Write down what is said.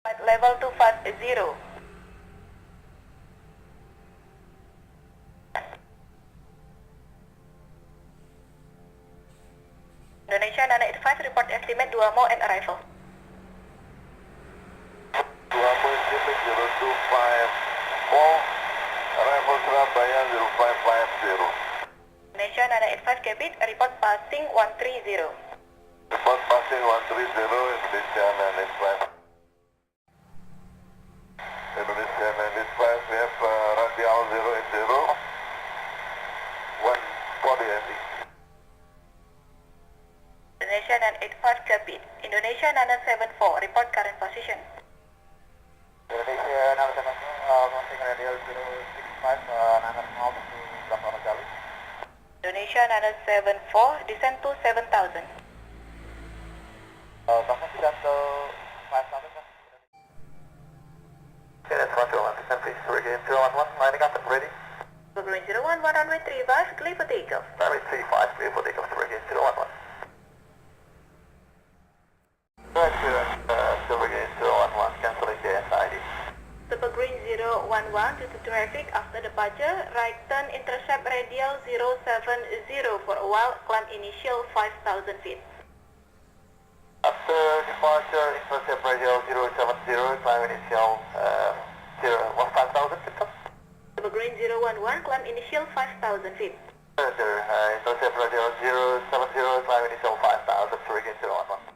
Level 250. Indonesia 985 report estimate 2 more and arrival. 2 more estimate 0254, arrival Surabaya 0550. Indonesia 985 cabin report passing 130. Report passing 130, Indonesia 985. Indonesia 985, we have radial 080, 140 MB. Indonesia 985 cabin. Indonesia 974 report current position. Indonesia 974, mounting radial 065, Nangar mau to Bandar Lalu. Indonesia 974 descend to 7000. Bahkan descend to 5000 kan? Okay, that's 121, descend please, regain 011, lining up and ready. Berlin 011 runway 35, clear for takeoff. Runway 35, clear for takeoff, regain 011. Right, still regain 011, cancelling the SID. Super Green 011 due to traffic after departure, right turn intercept radial 070 for a while, climb initial 5000 feet. After departure, intercept radial 070, climb initial 5000 feet. Super Green 011, climb initial 5000 feet. Intercept radial 070, climb initial 5000, regain 011.